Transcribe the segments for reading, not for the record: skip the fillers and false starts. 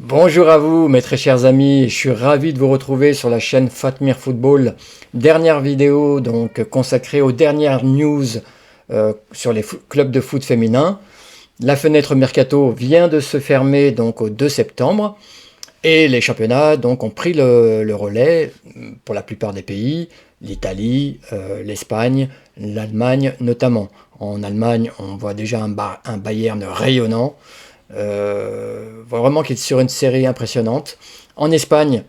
Bonjour à vous, mes très chers amis. Je suis ravi de vous retrouver sur la chaîne Fatmir Football. Dernière vidéo donc consacrée aux dernières news sur les clubs de foot féminin. La fenêtre mercato vient de se fermer donc au 2 septembre et les championnats donc ont pris le relais pour la plupart des pays, l'Italie, l'Espagne, l'Allemagne notamment. En Allemagne, on voit déjà un Bayern rayonnant. Vraiment qui est sur une série impressionnante. En Espagne,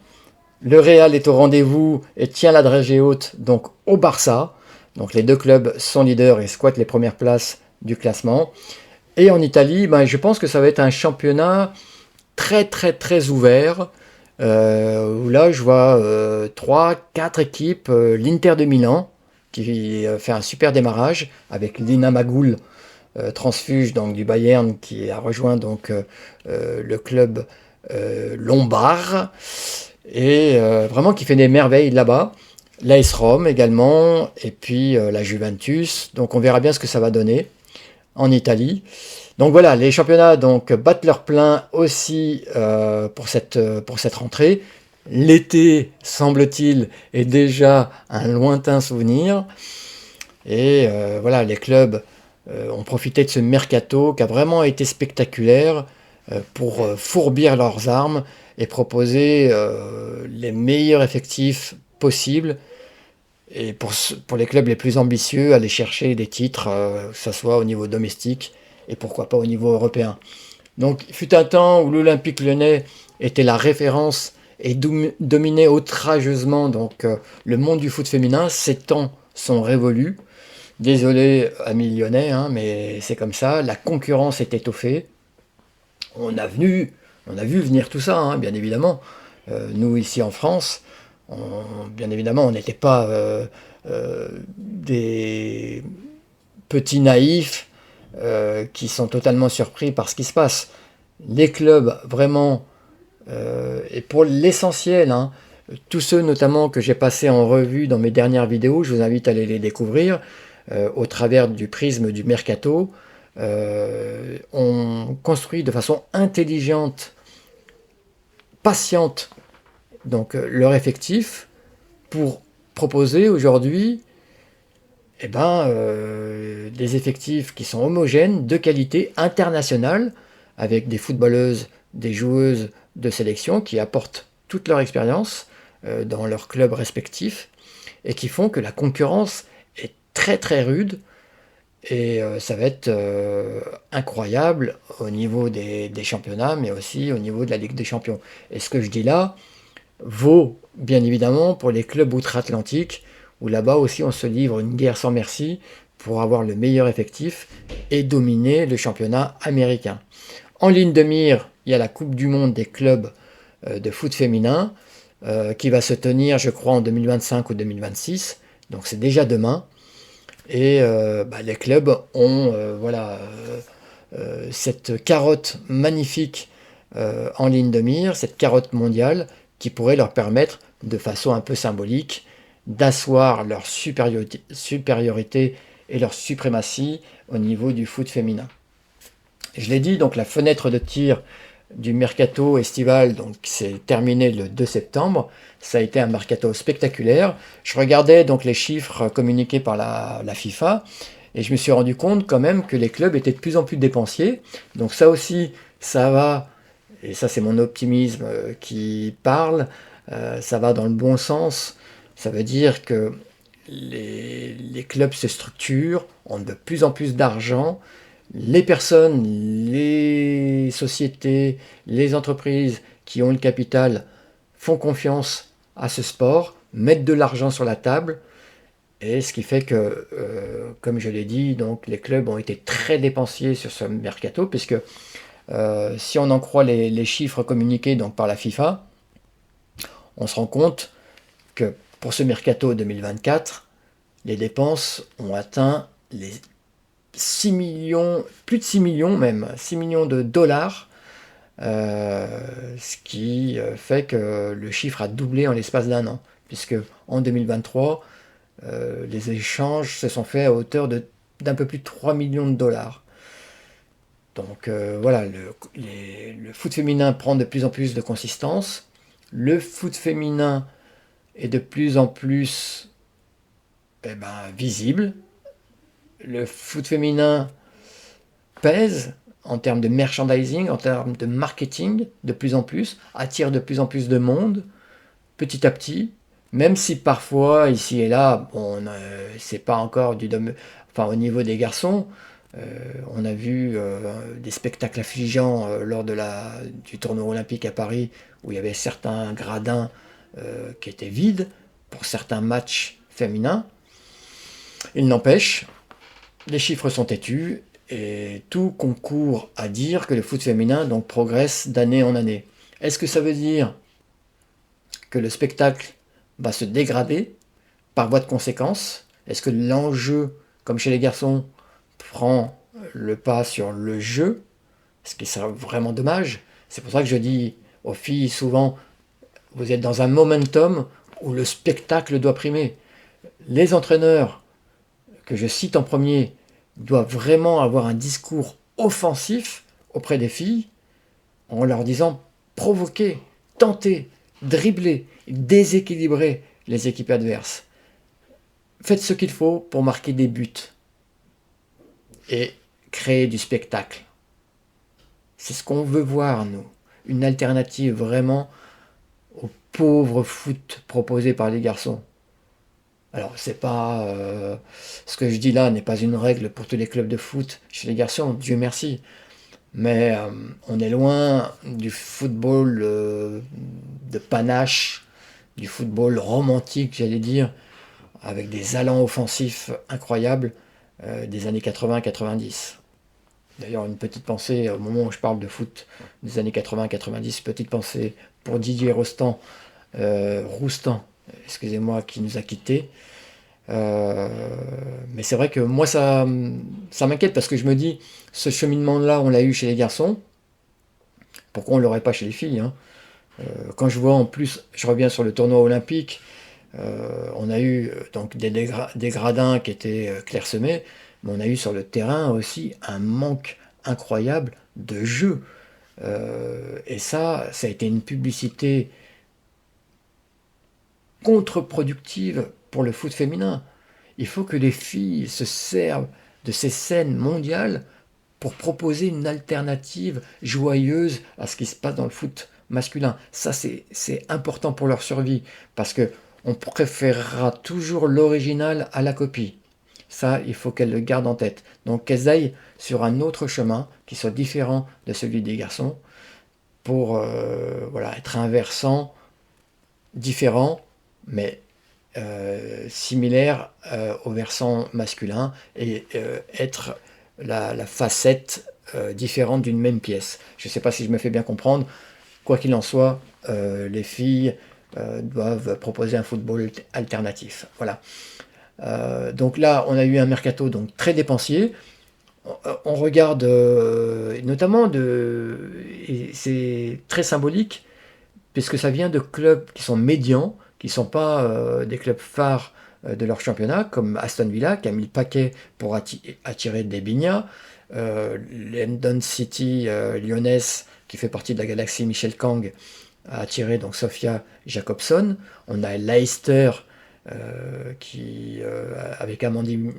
le Real est au rendez-vous et tient la dragée haute donc au Barça. Donc les deux clubs sont leaders et squattent les premières places du classement. Et en Italie, je pense que ça va être un championnat très ouvert. Où là, je vois 3-4 équipes. L'Inter de Milan qui fait un super démarrage avec Lina Magoul, transfuge donc du Bayern qui a rejoint donc le club lombard et vraiment qui fait des merveilles là-bas. L'AS Rome également et puis la Juventus. Donc on verra bien ce que ça va donner en Italie. Donc voilà, les championnats donc battent leur plein aussi pour cette rentrée. L'été, semble-t-il, est déjà un lointain souvenir. Et voilà, les clubs ont profité de ce mercato qui a vraiment été spectaculaire pour fourbir leurs armes et proposer les meilleurs effectifs possibles. Et pour les clubs les plus ambitieux, aller chercher des titres, que ce soit au niveau domestique et pourquoi pas au niveau européen. Donc, il fut un temps où l'Olympique Lyonnais était la référence et dominait outrageusement donc, le monde du foot féminin. Ces temps sont révolus. Désolé, amis lyonnais, hein, mais c'est comme ça. La concurrence est étoffée. On a vu venir tout ça, hein, bien évidemment. Nous, ici en France, bien évidemment, on n'était pas des petits naïfs qui sont totalement surpris par ce qui se passe. Les clubs, vraiment, et pour l'essentiel, hein, tous ceux notamment que j'ai passés en revue dans mes dernières vidéos, je vous invite à aller les découvrir au travers du prisme du mercato. On construit de façon intelligente, patiente, donc leur effectif pour proposer aujourd'hui des effectifs qui sont homogènes, de qualité internationale, avec des footballeuses, des joueuses de sélection qui apportent toute leur expérience dans leurs clubs respectifs et qui font que la concurrence est très rude et ça va être incroyable au niveau des championnats mais aussi au niveau de la Ligue des Champions. Et ce que je dis là vaut bien évidemment pour les clubs outre-Atlantique où là-bas aussi on se livre une guerre sans merci pour avoir le meilleur effectif et dominer le championnat américain. En ligne de mire, il y a la Coupe du Monde des clubs de foot féminin qui va se tenir, je crois, en 2025 ou 2026. Donc c'est déjà demain. Et les clubs ont cette carotte magnifique en ligne de mire, cette carotte mondiale qui pourrait leur permettre, de façon un peu symbolique, d'asseoir leur supériorité et leur suprématie au niveau du foot féminin. Je l'ai dit, donc la fenêtre de tir du mercato estival donc s'est terminée le 2 septembre. Ça a été un mercato spectaculaire. Je regardais donc les chiffres communiqués par la FIFA et je me suis rendu compte quand même que les clubs étaient de plus en plus dépensiers. Donc ça aussi, ça va, et ça c'est mon optimisme qui parle, ça va dans le bon sens. Ça veut dire que les clubs se structurent, ont de plus en plus d'argent. Les personnes, les sociétés, les entreprises qui ont le capital font confiance à ce sport, mettent de l'argent sur la table, et ce qui fait que, comme je l'ai dit, donc les clubs ont été très dépensiers sur ce mercato, puisque si on en croit les chiffres communiqués donc, par la FIFA, on se rend compte que pour ce mercato 2024, les dépenses ont atteint les 6 millions, plus de 6 millions même, 6 millions de dollars, ce qui fait que le chiffre a doublé en l'espace d'un an, puisque en 2023, les échanges se sont faits à hauteur d'un peu plus de 3 millions de dollars. Donc voilà, le foot féminin prend de plus en plus de consistance. Le foot féminin est de plus en plus visible. Le foot féminin pèse en termes de merchandising, en termes de marketing, de plus en plus, attire de plus en plus de monde, petit à petit, même si parfois, ici et là, bon, c'est pas encore enfin, au niveau des garçons, on a vu des spectacles affligeants lors du tournoi olympique à Paris, où il y avait certains gradins qui étaient vides pour certains matchs féminins. Il n'empêche, les chiffres sont têtus et tout concourt à dire que le foot féminin donc progresse d'année en année. Est-ce que ça veut dire que le spectacle va se dégrader par voie de conséquence? Est-ce que l'enjeu, comme chez les garçons, prend le pas sur le jeu? Ce qui serait vraiment dommage. C'est pour ça que je dis aux filles souvent, vous êtes dans un momentum où le spectacle doit primer. Les entraîneurs que je cite en premier doivent vraiment avoir un discours offensif auprès des filles en leur disant provoquer, tenter, dribbler, déséquilibrer les équipes adverses. Faites ce qu'il faut pour marquer des buts et créer du spectacle. C'est ce qu'on veut voir, nous. Une alternative vraiment au pauvre foot proposé par les garçons. Alors, c'est pas ce que je dis là n'est pas une règle pour tous les clubs de foot chez les garçons, Dieu merci. Mais on est loin du football de panache, du football romantique, j'allais dire, avec des allants offensifs incroyables des années 80-90. D'ailleurs, une petite pensée, au moment où je parle de foot des années 80-90, petite pensée pour Didier Roustan, excusez-moi, qui nous a quittés. Mais c'est vrai que moi, ça m'inquiète parce que je me dis, ce cheminement-là, on l'a eu chez les garçons, pourquoi on ne l'aurait pas chez les filles, hein? Quand je vois en plus, je reviens sur le tournoi olympique, on a eu donc des gradins qui étaient clairsemés, mais on a eu sur le terrain aussi un manque incroyable de jeu. Et ça a été une publicité contre-productive pour le foot féminin. Il faut que les filles se servent de ces scènes mondiales pour proposer une alternative joyeuse à ce qui se passe dans le foot masculin. Ça, c'est important pour leur survie, parce que on préférera toujours l'original à la copie. Ça, il faut qu'elles le gardent en tête. Donc qu'elles aillent sur un autre chemin qui soit différent de celui des garçons pour être un versant différent, mais similaire au versant masculin et être la facette différente d'une même pièce. Je ne sais pas si je me fais bien comprendre. Quoi qu'il en soit, les filles doivent proposer un football alternatif. Voilà. Donc là, on a eu un mercato donc très dépensier. On regarde notamment et c'est très symbolique puisque ça vient de clubs qui sont médians, qui ne sont pas des clubs phares de leur championnat, comme Aston Villa, qui a mis le paquet pour attirer des Bignat, London City lyonnaise, qui fait partie de la galaxie Michel Kang, a attiré donc Sofia Jacobson. On a Leicester, qui, avec Amandine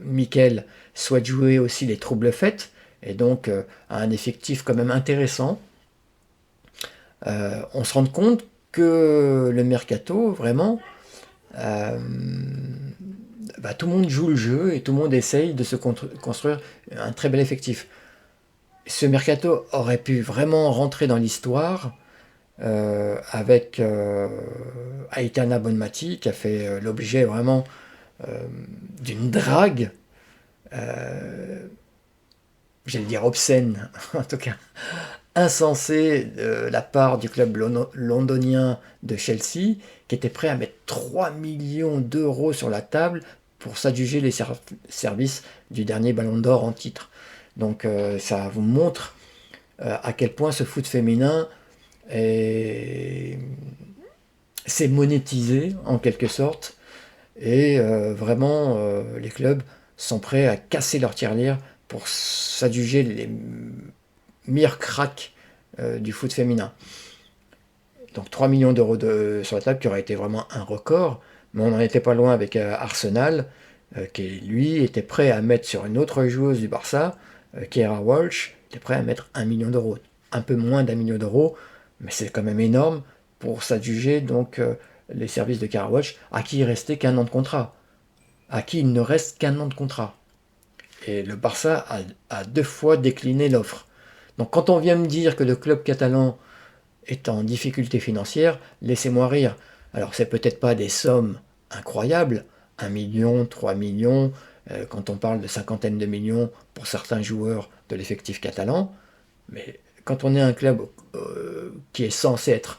Miquel, souhaite jouer aussi les troubles fêtes, et donc a un effectif quand même intéressant. On se rend compte que le mercato, vraiment, tout le monde joue le jeu et tout le monde essaye de se construire un très bel effectif. Ce mercato aurait pu vraiment rentrer dans l'histoire avec Aitana Bonmati, qui a fait l'objet vraiment d'une drague, j'allais dire obscène, en tout cas insensée de la part du club londonien de Chelsea, qui était prêt à mettre 3 millions d'euros sur la table pour s'adjuger les services du dernier Ballon d'Or en titre. Donc ça vous montre à quel point ce foot féminin s'est monétisé en quelque sorte, et vraiment les clubs sont prêts à casser leur tirelire pour s'adjuger les meilleurs cracks du foot féminin. Donc 3 millions d'euros sur la table, qui aurait été vraiment un record, mais on n'en était pas loin avec Arsenal, qui lui était prêt à mettre sur une autre joueuse du Barça, Keira Walsh, était prêt à mettre 1 million d'euros. Un peu moins d'1 million d'euros, mais c'est quand même énorme pour s'adjuger donc les services de Keira Walsh, à qui il restait qu'un an de contrat. À qui il ne reste qu'un an de contrat. Et le Barça a 2 fois décliné l'offre. Donc quand on vient me dire que le club catalan est en difficulté financière, laissez-moi rire. Alors c'est peut-être pas des sommes incroyables, 1 million, 3 millions, quand on parle de cinquantaine de millions pour certains joueurs de l'effectif catalan, mais quand on est un club qui est censé être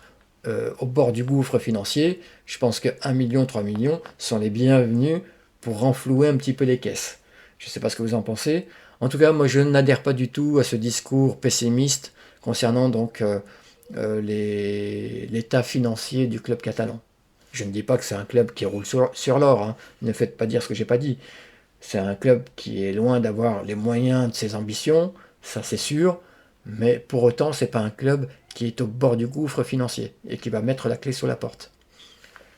au bord du gouffre financier, je pense que 1 million, 3 millions sont les bienvenus pour renflouer un petit peu les caisses. Je ne sais pas ce que vous en pensez. En tout cas, moi je n'adhère pas du tout à ce discours pessimiste concernant donc l'état financier du club catalan. Je ne dis pas que c'est un club qui roule sur l'or, hein. Ne faites pas dire ce que j'ai pas dit. C'est un club qui est loin d'avoir les moyens de ses ambitions, ça c'est sûr, mais pour autant c'est pas un club qui est au bord du gouffre financier et qui va mettre la clé sous la porte.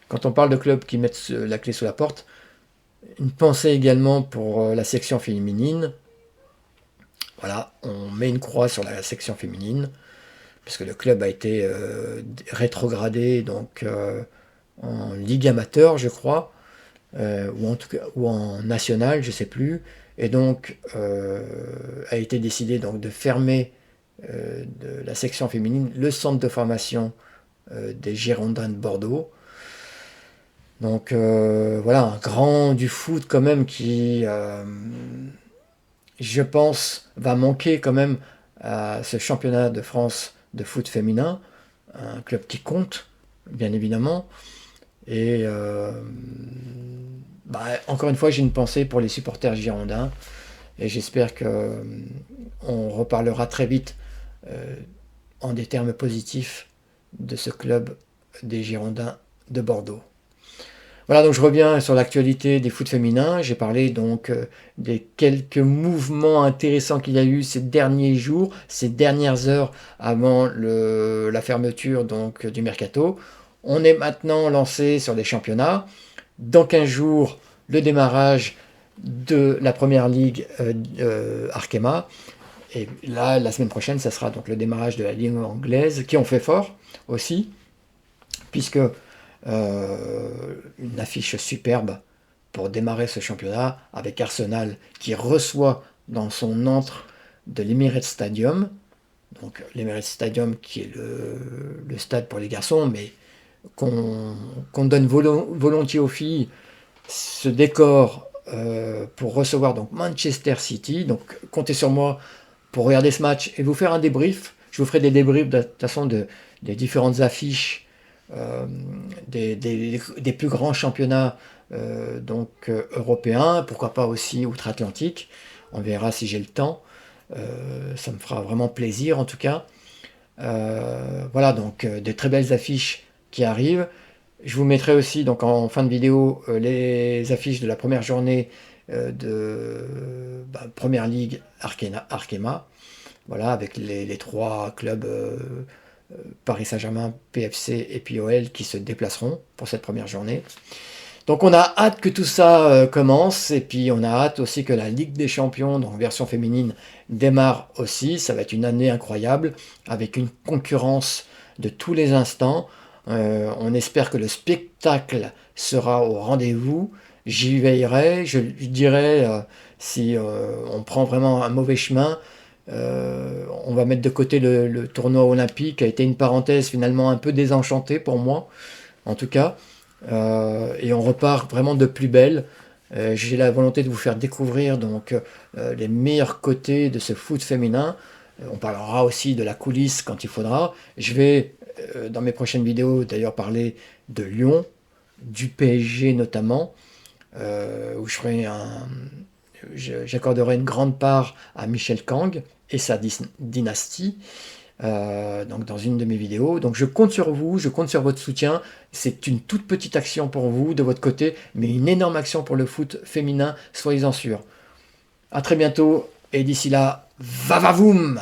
Quand on parle de clubs qui mettent la clé sous la porte, une pensée également pour la section féminine. Voilà, on met une croix sur la section féminine, puisque le club a été rétrogradé donc en Ligue amateur, je crois, ou en tout cas ou en national, je ne sais plus, et donc a été décidé donc de fermer de la section féminine le centre de formation des Girondins de Bordeaux. Donc voilà, un grand du foot quand même qui, je pense, va manquer quand même à ce championnat de France de foot féminin, un club qui compte, bien évidemment. Et encore une fois, j'ai une pensée pour les supporters girondins, et j'espère que on reparlera très vite en des termes positifs de ce club des Girondins de Bordeaux. Voilà, donc je reviens sur l'actualité des foot féminins. J'ai parlé donc des quelques mouvements intéressants qu'il y a eu ces derniers jours, ces dernières heures avant la fermeture donc du mercato. On est maintenant lancé sur les championnats. Dans 15 jours, le démarrage de la première ligue Arkema. Et là, la semaine prochaine, ça sera donc le démarrage de la ligue anglaise, qui ont fait fort aussi, puisque une affiche superbe pour démarrer ce championnat avec Arsenal qui reçoit dans son antre de l'Emirates Stadium, donc l'Emirates Stadium qui est le stade pour les garçons, mais qu'on donne volontiers aux filles, ce décor pour recevoir donc Manchester City. Donc comptez sur moi pour regarder ce match et vous faire un débrief. Je vous ferai des débriefs de toute façon des différentes affiches des plus grands championnats européens, pourquoi pas aussi outre-Atlantique. On verra si j'ai le temps. Ça me fera vraiment plaisir en tout cas. Voilà, donc des très belles affiches qui arrivent. Je vous mettrai aussi donc en fin de vidéo les affiches de la première journée de Première Ligue Arkema. Voilà, avec les 3 clubs Paris Saint-Germain, PFC et puis OL qui se déplaceront pour cette première journée. Donc on a hâte que tout ça commence, et puis on a hâte aussi que la Ligue des Champions, donc version féminine, démarre aussi. Ça va être une année incroyable, avec une concurrence de tous les instants. On espère que le spectacle sera au rendez-vous. J'y veillerai, je dirais, si on prend vraiment un mauvais chemin, on va mettre de côté le tournoi olympique, qui a été une parenthèse finalement un peu désenchantée pour moi, en tout cas. Et on repart vraiment de plus belle. J'ai la volonté de vous faire découvrir donc les meilleurs côtés de ce foot féminin. On parlera aussi de la coulisse quand il faudra. Je vais, dans mes prochaines vidéos, d'ailleurs parler de Lyon, du PSG notamment, où j'accorderai une grande part à Michel Kang et sa dynastie. Donc dans une de mes vidéos. Donc je compte sur vous, je compte sur votre soutien. C'est une toute petite action pour vous de votre côté, mais une énorme action pour le foot féminin, soyez-en sûrs. À très bientôt Et d'ici là, va va voum!